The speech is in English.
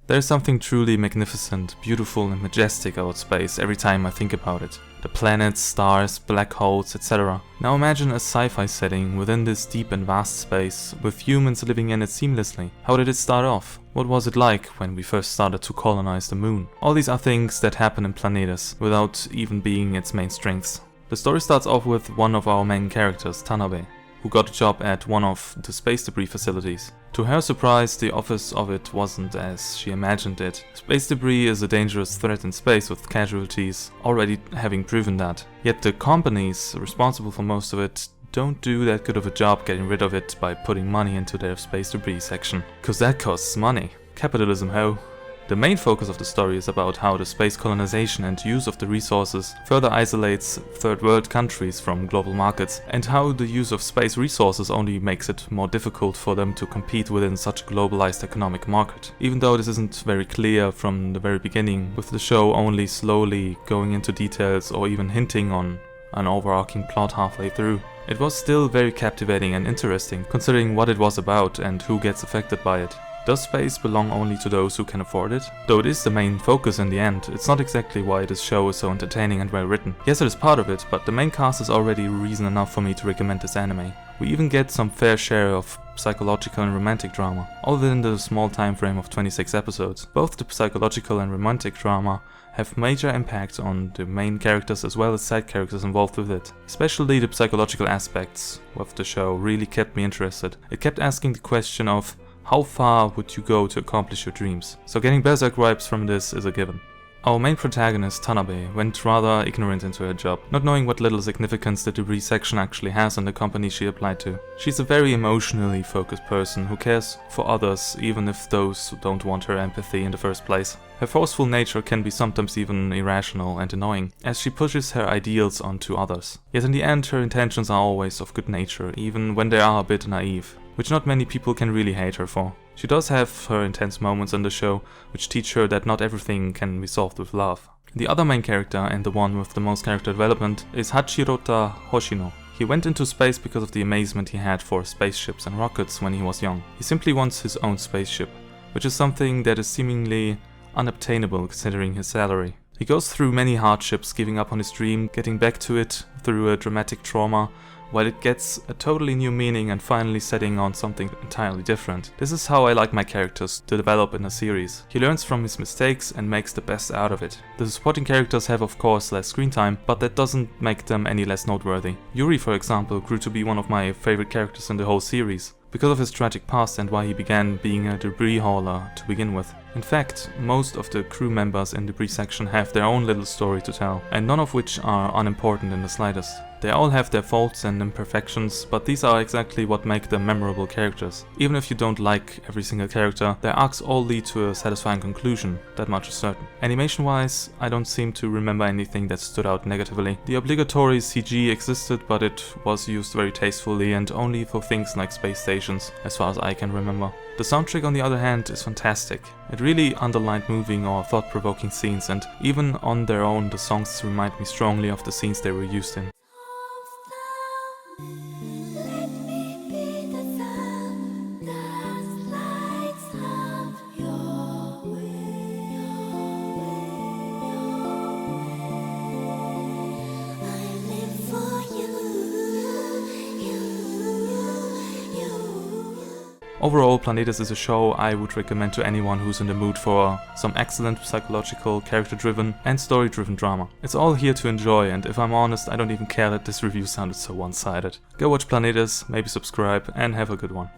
There is something truly magnificent, beautiful and majestic about space every time I think about it. The planets, stars, black holes, etc. Now imagine a sci-fi setting within this deep and vast space, with humans living in it seamlessly. How did it start off? What was it like when we first started to colonize the moon? All these are things that happen in Planetes, without even being its main strengths. The story starts off with one of our main characters, Tanabe, who got a job at one of the space debris facilities. To her surprise, the office of it wasn't as she imagined it. Space debris is a dangerous threat in space, with casualties already having proven that. Yet the companies responsible for most of it don't do that good of a job getting rid of it by putting money into their space debris section. Cause that costs money. Capitalism, ho. The main focus of the story is about how the space colonization and use of the resources further isolates third world countries from global markets, and how the use of space resources only makes it more difficult for them to compete within such a globalized economic market. Even though this isn't very clear from the very beginning, with the show only slowly going into details or even hinting on an overarching plot halfway through, it was still very captivating and interesting, considering what it was about and who gets affected by it. Does space belong only to those who can afford it? Though it is the main focus in the end, it's not exactly why this show is so entertaining and well written. Yes, it is part of it, but the main cast is already reason enough for me to recommend this anime. We even get some fair share of psychological and romantic drama, all within the small time frame of 26 episodes. Both the psychological and romantic drama have major impact on the main characters as well as side characters involved with it. Especially the psychological aspects of the show really kept me interested. It kept asking the question of, how far would you go to accomplish your dreams? So getting Berserk vibes from this is a given. Our main protagonist, Tanabe, went rather ignorant into her job, not knowing what little significance the debris section actually has in the company she applied to. She's a very emotionally focused person who cares for others even if those don't want her empathy in the first place. Her forceful nature can be sometimes even irrational and annoying, as she pushes her ideals onto others. Yet in the end her intentions are always of good nature, even when they are a bit naive, which not many people can really hate her for. She does have her intense moments in the show, which teach her that not everything can be solved with love. The other main character, and the one with the most character development, is Hachirota Hoshino. He went into space because of the amazement he had for spaceships and rockets when he was young. He simply wants his own spaceship, which is something that is seemingly unobtainable considering his salary. He goes through many hardships, giving up on his dream, getting back to it through a dramatic trauma, while it gets a totally new meaning and finally setting on something entirely different. This is how I like my characters to develop in a series. He learns from his mistakes and makes the best out of it. The supporting characters have of course less screen time, but that doesn't make them any less noteworthy. Yuri, for example, grew to be one of my favorite characters in the whole series, because of his tragic past and why he began being a debris hauler to begin with. In fact, most of the crew members in the debris section have their own little story to tell, and none of which are unimportant in the slightest. They all have their faults and imperfections, but these are exactly what make them memorable characters. Even if you don't like every single character, their arcs all lead to a satisfying conclusion, that much is certain. Animation-wise, I don't seem to remember anything that stood out negatively. The obligatory CG existed, but it was used very tastefully and only for things like space stations, as far as I can remember. The soundtrack, on the other hand, is fantastic. It really underlined moving or thought-provoking scenes, and even on their own the songs remind me strongly of the scenes they were used in. Overall, Planetes is a show I would recommend to anyone who's in the mood for some excellent psychological, character-driven and story-driven drama. It's all here to enjoy, and if I'm honest, I don't even care that this review sounded so one-sided. Go watch Planetes, maybe subscribe, and have a good one.